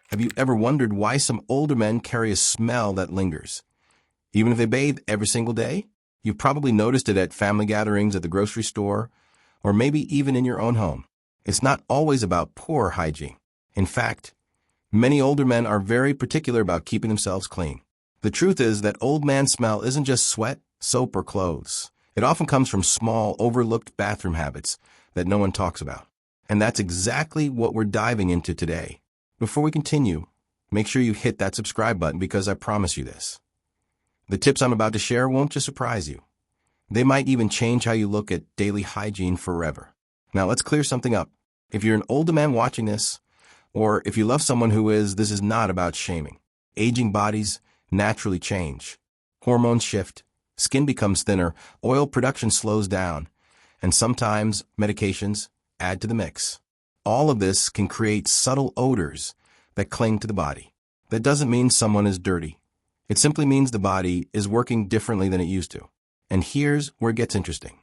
Have you ever wondered why some older men carry a smell that lingers? Even if they bathe every single day? You've probably noticed it at family gatherings, at the grocery store, or maybe even in your own home. It's not always about poor hygiene. In fact, many older men are very particular about keeping themselves clean. The truth is that old man smell isn't just sweat, soap, or clothes. It often comes from small, overlooked bathroom habits that no one talks about. And that's exactly what we're diving into today. Before we continue, make sure you hit that subscribe button because I promise you this. The tips I'm about to share won't just surprise you. They might even change how you look at daily hygiene forever. Now let's clear something up. If you're an older man watching this, or if you love someone who is, this is not about shaming. Aging bodies naturally change. Hormones shift, skin becomes thinner, oil production slows down, and sometimes medications add to the mix. All of this can create subtle odors that cling to the body. That doesn't mean someone is dirty. It simply means the body is working differently than it used to. And here's where it gets interesting.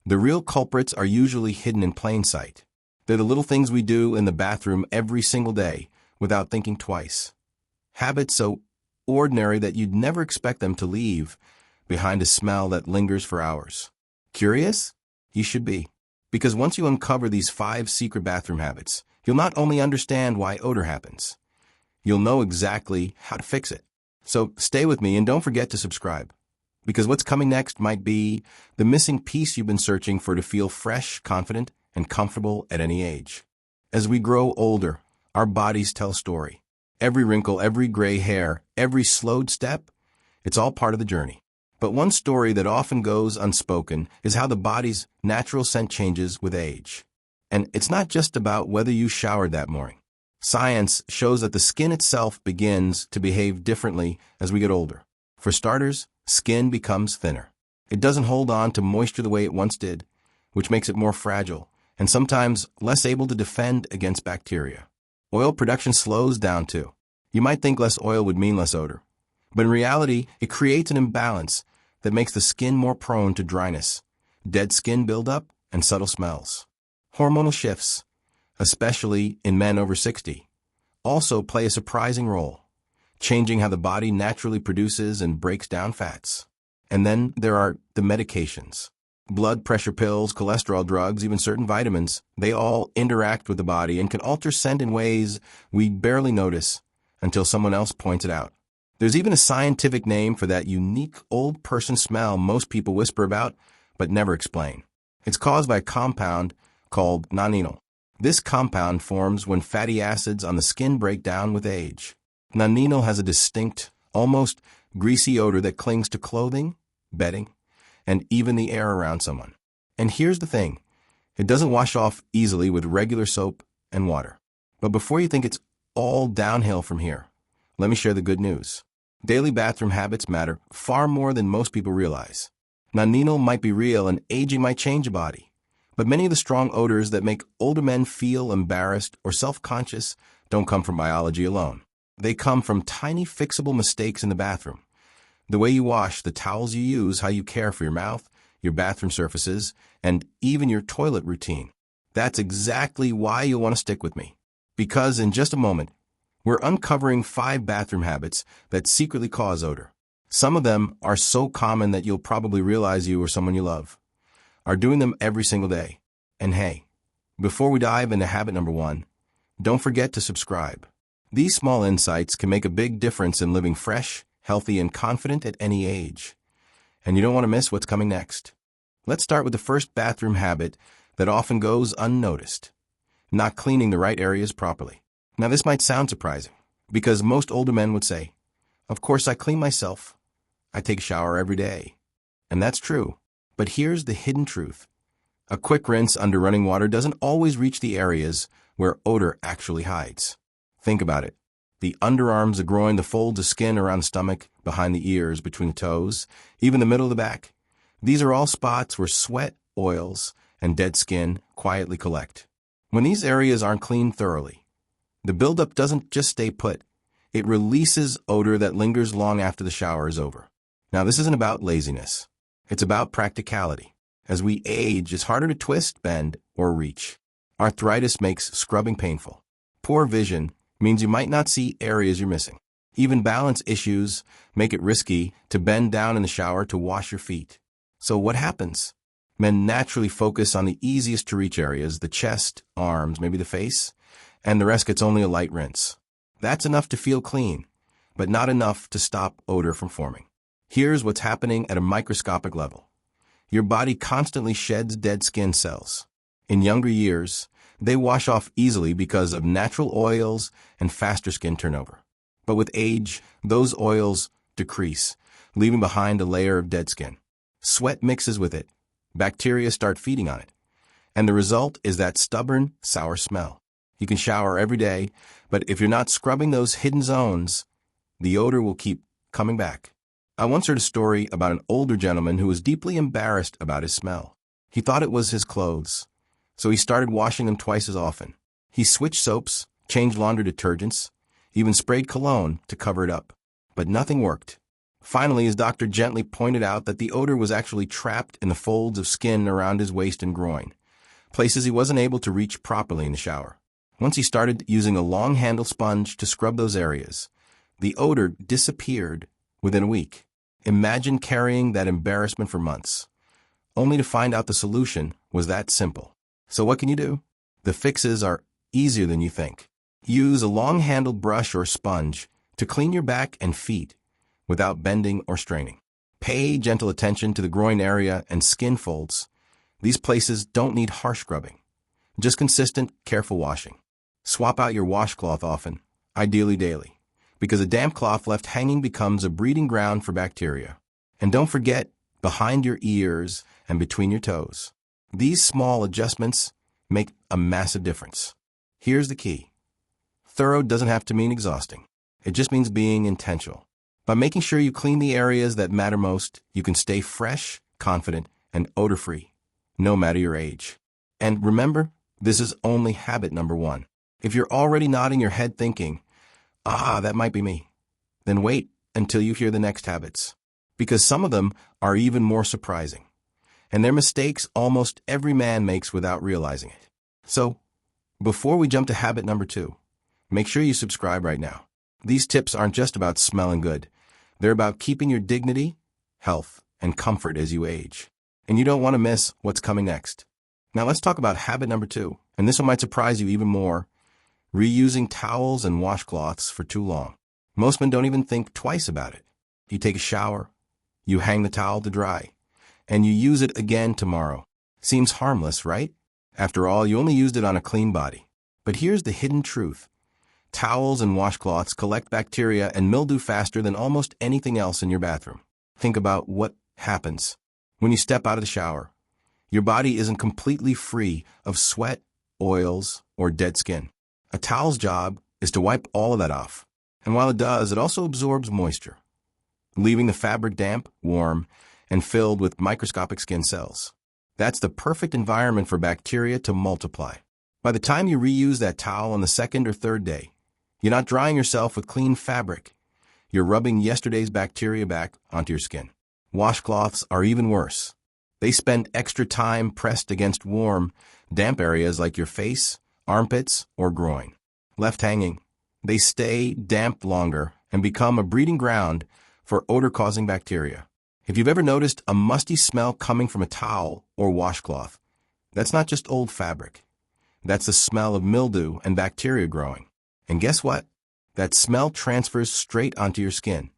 The real culprits are usually hidden in plain sight. They're the little things we do in the bathroom every single day without thinking twice. Habits so ordinary that you'd never expect them to leave behind a smell that lingers for hours. Curious? You should be. Because once you uncover these 5 secret bathroom habits, you'll not only understand why odor happens, you'll know exactly how to fix it. So stay with me and don't forget to subscribe. Because what's coming next might be the missing piece you've been searching for to feel fresh, confident, and comfortable at any age. As we grow older, our bodies tell a story. Every wrinkle, every gray hair, every slowed step, it's all part of the journey. But one story that often goes unspoken is how the body's natural scent changes with age. And it's not just about whether you showered that morning. Science shows that the skin itself begins to behave differently as we get older. For starters, skin becomes thinner. It doesn't hold on to moisture the way it once did, which makes it more fragile and sometimes less able to defend against bacteria. Oil production slows down too. You might think less oil would mean less odor, but in reality, it creates an imbalance that makes the skin more prone to dryness, dead skin buildup, and subtle smells. Hormonal shifts, especially in men over 60, also play a surprising role, changing how the body naturally produces and breaks down fats. And then there are the medications. Blood pressure pills, cholesterol drugs, even certain vitamins, they all interact with the body and can alter scent in ways we barely notice until someone else points it out. There's even a scientific name for that unique old person smell most people whisper about but never explain. It's caused by a compound called nonenal. This compound forms when fatty acids on the skin break down with age. Nonenal has a distinct, almost greasy odor that clings to clothing, bedding, and even the air around someone. And here's the thing, it doesn't wash off easily with regular soap and water. But before you think it's all downhill from here, let me share the good news. Daily bathroom habits matter far more than most people realize. Nonenal might be real and aging might change a body, but many of the strong odors that make older men feel embarrassed or self-conscious don't come from biology alone. They come from tiny fixable mistakes in the bathroom. The way you wash, the towels you use, how you care for your mouth, your bathroom surfaces, and even your toilet routine. That's exactly why you'll want to stick with me. Because in just a moment, we're uncovering 5 bathroom habits that secretly cause odor. Some of them are so common that you'll probably realize you or someone you love are doing them every single day. And hey, before we dive into habit number 1, don't forget to subscribe. These small insights can make a big difference in living fresh, healthy, and confident at any age. And you don't want to miss what's coming next. Let's start with the first bathroom habit that often goes unnoticed: not cleaning the right areas properly. Now this might sound surprising, because most older men would say, "Of course I clean myself. I take a shower every day." And that's true. But here's the hidden truth. A quick rinse under running water doesn't always reach the areas where odor actually hides. Think about it. The underarms, the groin, the folds of skin around the stomach, behind the ears, between the toes, even the middle of the back. These are all spots where sweat, oils, and dead skin quietly collect. When these areas aren't cleaned thoroughly, the buildup doesn't just stay put. It releases odor that lingers long after the shower is over. Now, this isn't about laziness. It's about practicality. As we age, it's harder to twist, bend, or reach. Arthritis makes scrubbing painful. Poor vision means you might not see areas you're missing. Even balance issues make it risky to bend down in the shower to wash your feet. So what happens? Men naturally focus on the easiest to reach areas, the chest, arms, maybe the face, and the rest gets only a light rinse. That's enough to feel clean, but not enough to stop odor from forming. Here's what's happening at a microscopic level. Your body constantly sheds dead skin cells. In younger years, they wash off easily because of natural oils and faster skin turnover. But with age, those oils decrease, leaving behind a layer of dead skin. Sweat mixes with it. Bacteria start feeding on it. And the result is that stubborn, sour smell. You can shower every day, but if you're not scrubbing those hidden zones, the odor will keep coming back. I once heard a story about an older gentleman who was deeply embarrassed about his smell. He thought it was his clothes, so he started washing them twice as often. He switched soaps, changed laundry detergents, even sprayed cologne to cover it up. But nothing worked. Finally, his doctor gently pointed out that the odor was actually trapped in the folds of skin around his waist and groin, places he wasn't able to reach properly in the shower. Once he started using a long-handled sponge to scrub those areas, the odor disappeared within a week. Imagine carrying that embarrassment for months, only to find out the solution was that simple. So what can you do? The fixes are easier than you think. Use a long-handled brush or sponge to clean your back and feet without bending or straining. Pay gentle attention to the groin area and skin folds. These places don't need harsh scrubbing, just consistent, careful washing. Swap out your washcloth often, ideally daily, because a damp cloth left hanging becomes a breeding ground for bacteria. And don't forget, behind your ears and between your toes. These small adjustments make a massive difference. Here's the key. Thorough doesn't have to mean exhausting. It just means being intentional. By making sure you clean the areas that matter most, you can stay fresh, confident, and odor-free, no matter your age. And remember, this is only habit number 1. If you're already nodding your head thinking, that might be me, then wait until you hear the next habits, because some of them are even more surprising. And they're mistakes almost every man makes without realizing it. So, before we jump to habit number 2, make sure you subscribe right now. These tips aren't just about smelling good. They're about keeping your dignity, health, and comfort as you age. And you don't want to miss what's coming next. Now let's talk about habit number 2, and this one might surprise you even more. Reusing towels and washcloths for too long. Most men don't even think twice about it. You take a shower, you hang the towel to dry, and you use it again tomorrow. Seems harmless, right? After all, you only used it on a clean body. But here's the hidden truth. Towels and washcloths collect bacteria and mildew faster than almost anything else in your bathroom. Think about what happens when you step out of the shower. Your body isn't completely free of sweat, oils, or dead skin. A towel's job is to wipe all of that off. And while it does, it also absorbs moisture, leaving the fabric damp, warm, and filled with microscopic skin cells. That's the perfect environment for bacteria to multiply. By the time you reuse that towel on the second or third day, you're not drying yourself with clean fabric. You're rubbing yesterday's bacteria back onto your skin. Washcloths are even worse. They spend extra time pressed against warm, damp areas like your face, armpits, or groin. Left hanging, they stay damp longer and become a breeding ground for odor-causing bacteria. If you've ever noticed a musty smell coming from a towel or washcloth, that's not just old fabric. That's the smell of mildew and bacteria growing. And guess what? That smell transfers straight onto your skin,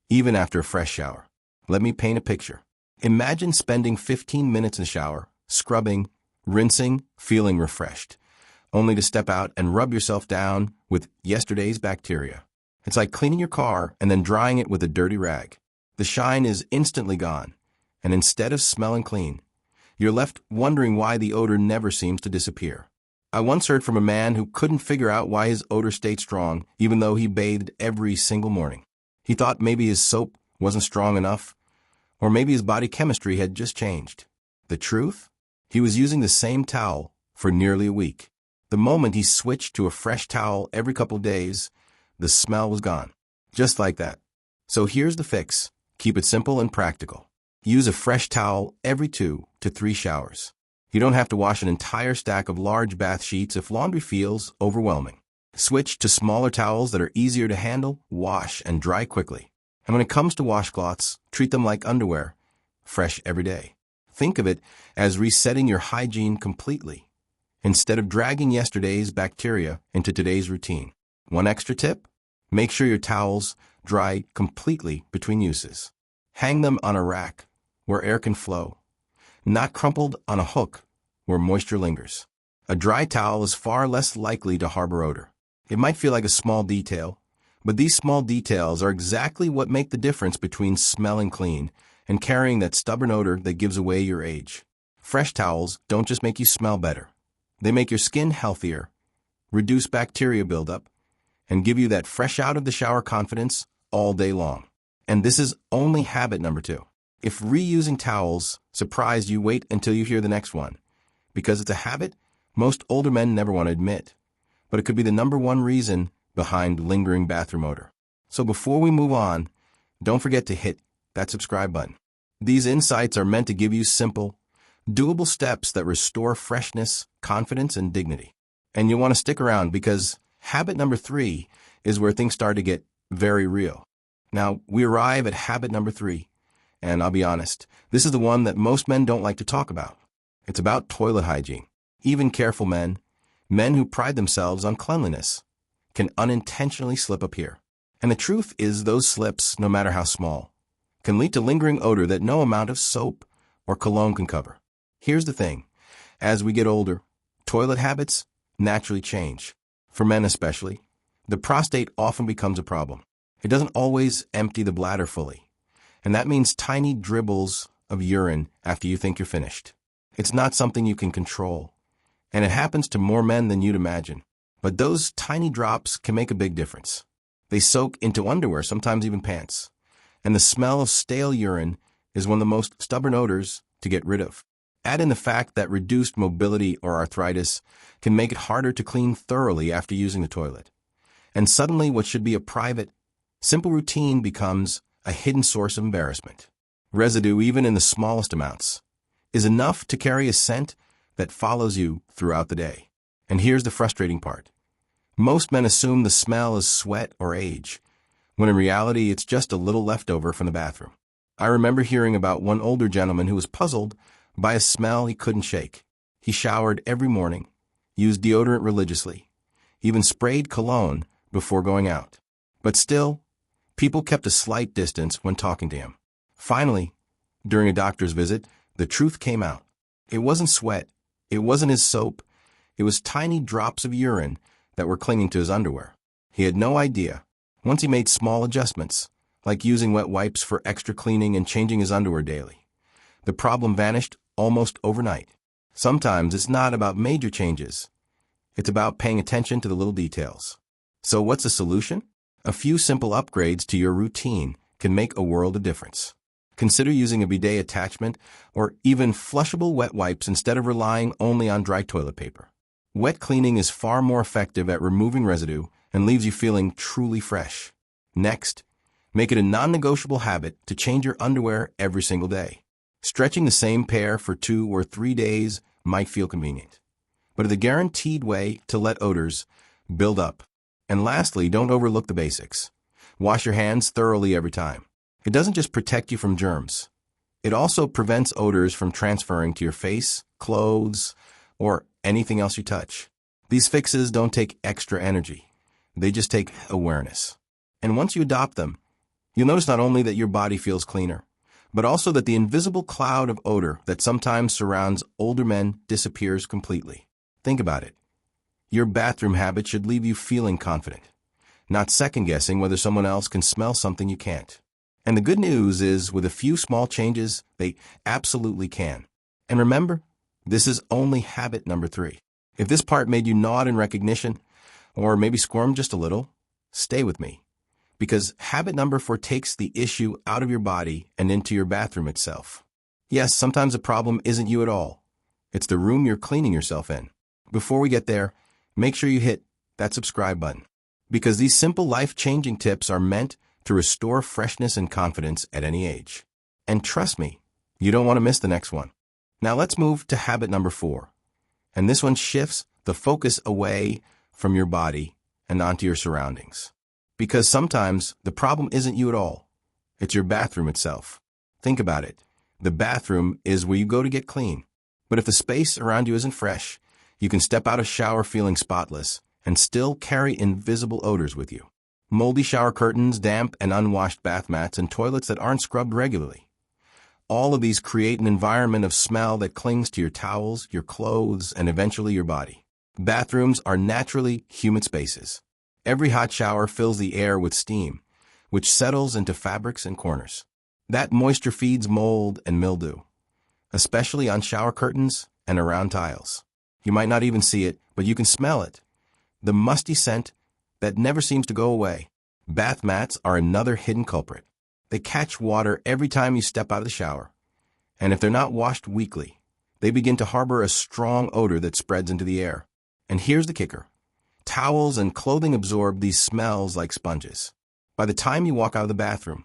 even after a fresh shower. Let me paint a picture. Imagine spending 15 minutes in the shower, scrubbing, rinsing, feeling refreshed, only to step out and rub yourself down with yesterday's bacteria. It's like cleaning your car and then drying it with a dirty rag. The shine is instantly gone, and instead of smelling clean, you're left wondering why the odor never seems to disappear. I once heard from a man who couldn't figure out why his odor stayed strong even though he bathed every single morning. He thought maybe his soap wasn't strong enough, or maybe his body chemistry had just changed. The truth? He was using the same towel for nearly a week. The moment he switched to a fresh towel every couple days, the smell was gone. Just like that. So here's the fix. Keep it simple and practical. Use a fresh towel every 2 to 3 showers. You don't have to wash an entire stack of large bath sheets if laundry feels overwhelming. Switch to smaller towels that are easier to handle, wash, and dry quickly. And when it comes to washcloths, treat them like underwear, fresh every day. Think of it as resetting your hygiene completely, instead of dragging yesterday's bacteria into today's routine. One extra tip? Make sure your towels dry completely between uses. Hang them on a rack where air can flow, not crumpled on a hook where moisture lingers. A dry towel is far less likely to harbor odor. It might feel like a small detail, but these small details are exactly what make the difference between smelling clean and carrying that stubborn odor that gives away your age. Fresh towels don't just make you smell better. They make your skin healthier, reduce bacteria buildup, and give you that fresh out of the shower confidence all day long. And this is only habit number 2. If reusing towels surprised you, wait until you hear the next one. Because it's a habit most older men never want to admit, but it could be the number 1 reason behind lingering bathroom odor. So before we move on, don't forget to hit that subscribe button. These insights are meant to give you simple, doable steps that restore freshness, confidence, and dignity. And you'll want to stick around because habit number 3 is where things start to get very real. Now, we arrive at habit number 3, and I'll be honest, this is the one that most men don't like to talk about. It's about toilet hygiene. Even careful men who pride themselves on cleanliness, can unintentionally slip up here. And the truth is those slips, no matter how small, can lead to lingering odor that no amount of soap or cologne can cover. Here's the thing. As we get older, toilet habits naturally change. For men especially, the prostate often becomes a problem. It doesn't always empty the bladder fully, and that means tiny dribbles of urine after you think you're finished. It's not something you can control, and it happens to more men than you'd imagine. But those tiny drops can make a big difference. They soak into underwear, sometimes even pants, and the smell of stale urine is one of the most stubborn odors to get rid of. Add in the fact that reduced mobility or arthritis can make it harder to clean thoroughly after using the toilet. And suddenly what should be a private, simple routine becomes a hidden source of embarrassment. Residue, even in the smallest amounts, is enough to carry a scent that follows you throughout the day. And here's the frustrating part. Most men assume the smell is sweat or age, when in reality it's just a little leftover from the bathroom. I remember hearing about one older gentleman who was puzzled by a smell he couldn't shake. He showered every morning, used deodorant religiously, even sprayed cologne before going out. But still, people kept a slight distance when talking to him. Finally, during a doctor's visit, the truth came out. It wasn't sweat, it wasn't his soap, it was tiny drops of urine that were clinging to his underwear. He had no idea. Once he made small adjustments, like using wet wipes for extra cleaning and changing his underwear daily, the problem vanished almost overnight. Sometimes it's not about major changes. It's about paying attention to the little details. So what's the solution? A few simple upgrades to your routine can make a world of difference. Consider using a bidet attachment or even flushable wet wipes instead of relying only on dry toilet paper. Wet cleaning is far more effective at removing residue and leaves you feeling truly fresh. Next, make it a non-negotiable habit to change your underwear every single day. Stretching the same pair for 2 or 3 days might feel convenient, but it's a guaranteed way to let odors build up. And lastly, don't overlook the basics. Wash your hands thoroughly every time. It doesn't just protect you from germs. It also prevents odors from transferring to your face, clothes, or anything else you touch. These fixes don't take extra energy. They just take awareness. And once you adopt them, you'll notice not only that your body feels cleaner, but also that the invisible cloud of odor that sometimes surrounds older men disappears completely. Think about it. Your bathroom habit should leave you feeling confident, not second-guessing whether someone else can smell something you can't. And the good news is, with a few small changes, they absolutely can. And remember, this is only habit number 3. If this part made you nod in recognition, or maybe squirm just a little, stay with me. Because habit number 4 takes the issue out of your body and into your bathroom itself. Yes, sometimes the problem isn't you at all. It's the room you're cleaning yourself in. Before we get there, make sure you hit that subscribe button. Because these simple life-changing tips are meant to restore freshness and confidence at any age. And trust me, you don't want to miss the next one. Now let's move to habit number 4. And this one shifts the focus away from your body and onto your surroundings. Because sometimes the problem isn't you at all. It's your bathroom itself. Think about it. The bathroom is where you go to get clean. But if the space around you isn't fresh, you can step out of shower feeling spotless and still carry invisible odors with you. Moldy shower curtains, damp and unwashed bath mats, and toilets that aren't scrubbed regularly. All of these create an environment of smell that clings to your towels, your clothes, and eventually your body. Bathrooms are naturally humid spaces. Every hot shower fills the air with steam, which settles into fabrics and corners. That moisture feeds mold and mildew, especially on shower curtains and around tiles. You might not even see it, but you can smell it. The musty scent that never seems to go away. Bath mats are another hidden culprit. They catch water every time you step out of the shower, and if they're not washed weekly, they begin to harbor a strong odor that spreads into the air. And here's the kicker. Towels and clothing absorb these smells like sponges. By the time you walk out of the bathroom,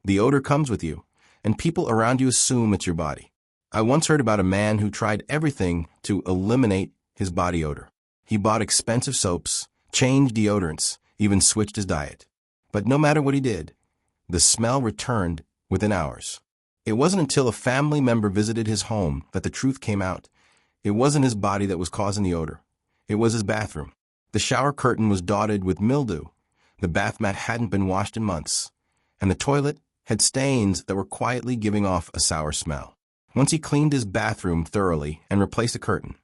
the odor comes with you, and people around you assume it's your body. I once heard about a man who tried everything to eliminate his body odor. He bought expensive soaps, changed deodorants, even switched his diet. But no matter what he did, the smell returned within hours. It wasn't until a family member visited his home that the truth came out. It wasn't his body that was causing the odor. It was his bathroom. The shower curtain was dotted with mildew. The bath mat hadn't been washed in months, and the toilet had stains that were quietly giving off a sour smell. Once he cleaned his bathroom thoroughly and replaced the curtain,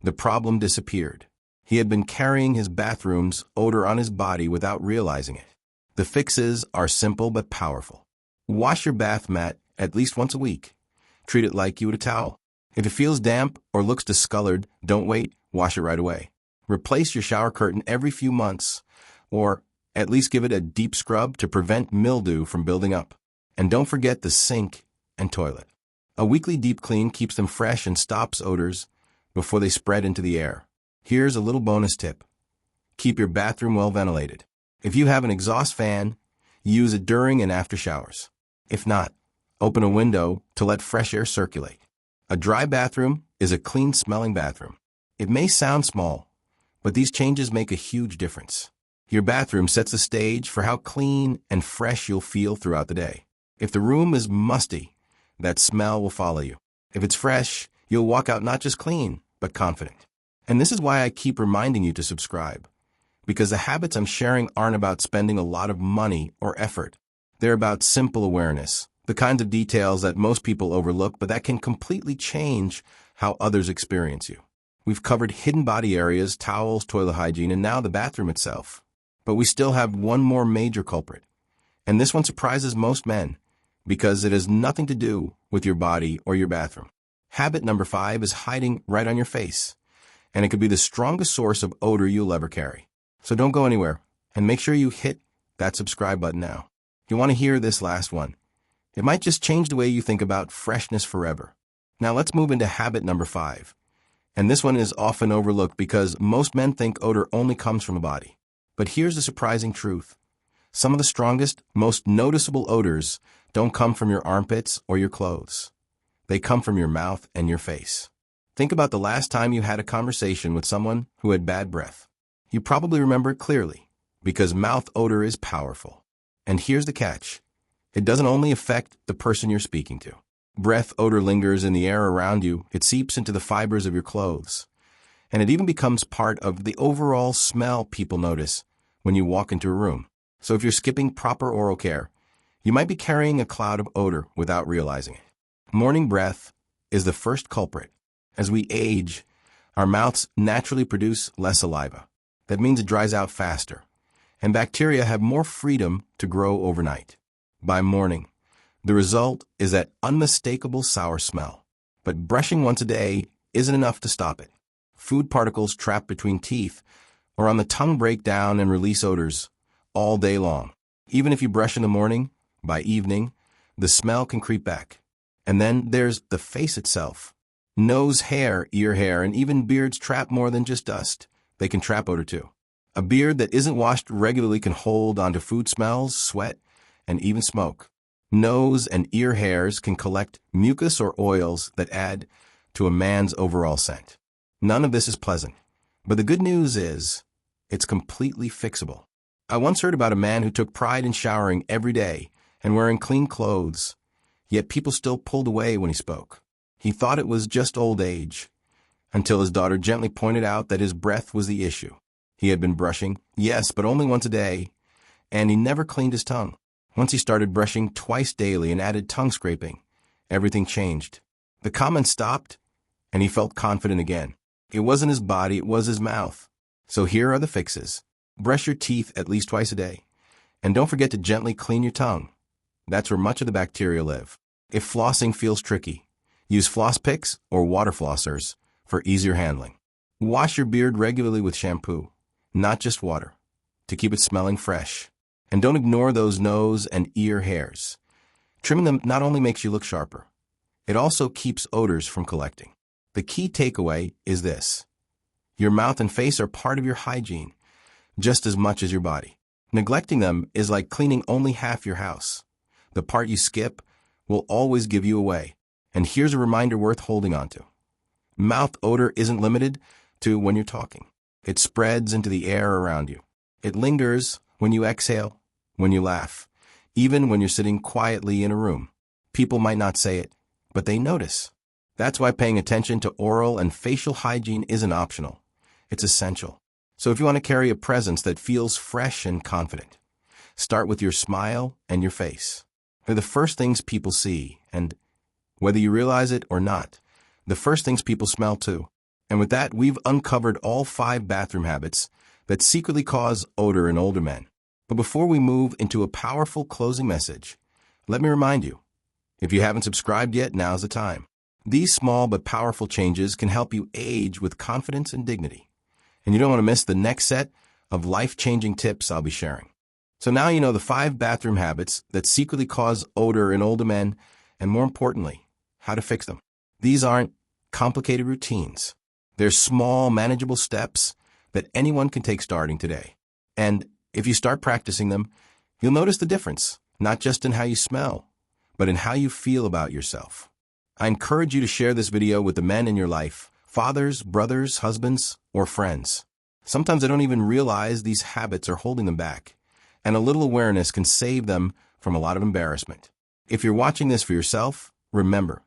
the problem disappeared. He had been carrying his bathroom's odor on his body without realizing it. The fixes are simple but powerful. Wash your bath mat at least once a week. Treat it like you would a towel. If it feels damp or looks discolored, don't wait, wash it right away. Replace your shower curtain every few months, or at least give it a deep scrub to prevent mildew from building up. And don't forget the sink and toilet. A weekly deep clean keeps them fresh and stops odors before they spread into the air. Here's a little bonus tip. Keep your bathroom well ventilated. If you have an exhaust fan, use it during and after showers. If not, open a window to let fresh air circulate. A dry bathroom is a clean-smelling bathroom. It may sound small, but these changes make a huge difference. Your bathroom sets the stage for how clean and fresh you'll feel throughout the day. If the room is musty, that smell will follow you. If it's fresh, you'll walk out not just clean, but confident. And this is why I keep reminding you to subscribe. Because the habits I'm sharing aren't about spending a lot of money or effort. They're about simple awareness, the kinds of details that most people overlook, but that can completely change how others experience you. We've covered hidden body areas, towels, toilet hygiene, and now the bathroom itself. But we still have one more major culprit. And this one surprises most men, because it has nothing to do with your body or your bathroom. Habit number 5 is hiding right on your face, and it could be the strongest source of odor you'll ever carry. So don't go anywhere, and make sure you hit that subscribe button now. You want to hear this last one. It might just change the way you think about freshness forever. Now let's move into habit number 5. And this one is often overlooked because most men think odor only comes from the body. But here's the surprising truth. Some of the strongest, most noticeable odors don't come from your armpits or your clothes. They come from your mouth and your face. Think about the last time you had a conversation with someone who had bad breath. You probably remember it clearly, because mouth odor is powerful. And here's the catch. It doesn't only affect the person you're speaking to. Breath odor lingers in the air around you. It seeps into the fibers of your clothes. And it even becomes part of the overall smell people notice when you walk into a room. So if you're skipping proper oral care, you might be carrying a cloud of odor without realizing it. Morning breath is the first culprit. As we age, our mouths naturally produce less saliva. That means it dries out faster, and bacteria have more freedom to grow overnight. By morning, the result is that unmistakable sour smell. But brushing once a day isn't enough to stop it. Food particles trapped between teeth or on the tongue break down and release odors all day long. Even if you brush in the morning, by evening, the smell can creep back. And then there's the face itself. Nose hair, ear hair, and even beards trap more than just dust. They can trap odor too. A beard that isn't washed regularly can hold onto food smells, sweat, and even smoke. Nose and ear hairs can collect mucus or oils that add to a man's overall scent. None of this is pleasant. But the good news is, It's completely fixable. I once heard about a man who took pride in showering every day and wearing clean clothes, yet people still pulled away when he spoke. He thought it was just old age, until his daughter gently pointed out that his breath was the issue. He had been brushing, yes, but only once a day, and he never cleaned his tongue. Once he started brushing twice daily and added tongue scraping, everything changed. The comments stopped, and he felt confident again. It wasn't his body, it was his mouth. So here are the fixes. Brush your teeth at least twice a day. And don't forget to gently clean your tongue. That's where much of the bacteria live. If flossing feels tricky, use floss picks or water flossers for easier handling. Wash your beard regularly with shampoo, not just water, to keep it smelling fresh. And don't ignore those nose and ear hairs. Trimming them not only makes you look sharper, it also keeps odors from collecting. The key takeaway is this: your mouth and face are part of your hygiene, just as much as your body. Neglecting them is like cleaning only half your house. The part you skip will always give you away. And here's a reminder worth holding on to. Mouth odor isn't limited to when you're talking. It spreads into the air around you. It lingers when you exhale, when you laugh, even when you're sitting quietly in a room. People might not say it, but they notice. That's why paying attention to oral and facial hygiene isn't optional. It's essential. So if you want to carry a presence that feels fresh and confident, start with your smile and your face. They're the first things people see, and whether you realize it or not, the first things people smell too. And with that, we've uncovered all 5 bathroom habits that secretly cause odor in older men. But before we move into a powerful closing message, let me remind you, if you haven't subscribed yet, now's the time. These small but powerful changes can help you age with confidence and dignity. And you don't want to miss the next set of life-changing tips I'll be sharing. So now you know the 5 bathroom habits that secretly cause odor in older men, and more importantly, how to fix them. These aren't complicated routines. They're small, manageable steps that anyone can take starting today. And if you start practicing them, you'll notice the difference, not just in how you smell, but in how you feel about yourself. I encourage you to share this video with the men in your life, fathers, brothers, husbands, or friends. Sometimes they don't even realize these habits are holding them back, and a little awareness can save them from a lot of embarrassment. If you're watching this for yourself, remember,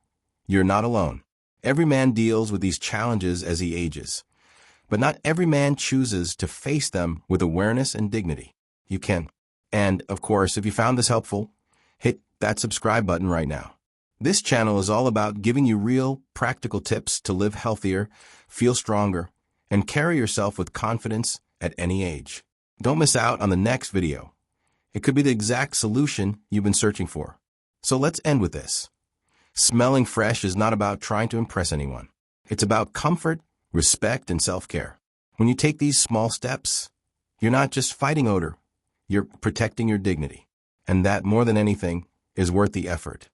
you're not alone. Every man deals with these challenges as he ages, but not every man chooses to face them with awareness and dignity. You can. And, of course, if you found this helpful, hit that subscribe button right now. This channel is all about giving you real, practical tips to live healthier, feel stronger, and carry yourself with confidence at any age. Don't miss out on the next video. It could be the exact solution you've been searching for. So let's end with this. Smelling fresh is not about trying to impress anyone. It's about comfort, respect, and self-care. When you take these small steps, you're not just fighting odor, you're protecting your dignity. And that, more than anything, is worth the effort.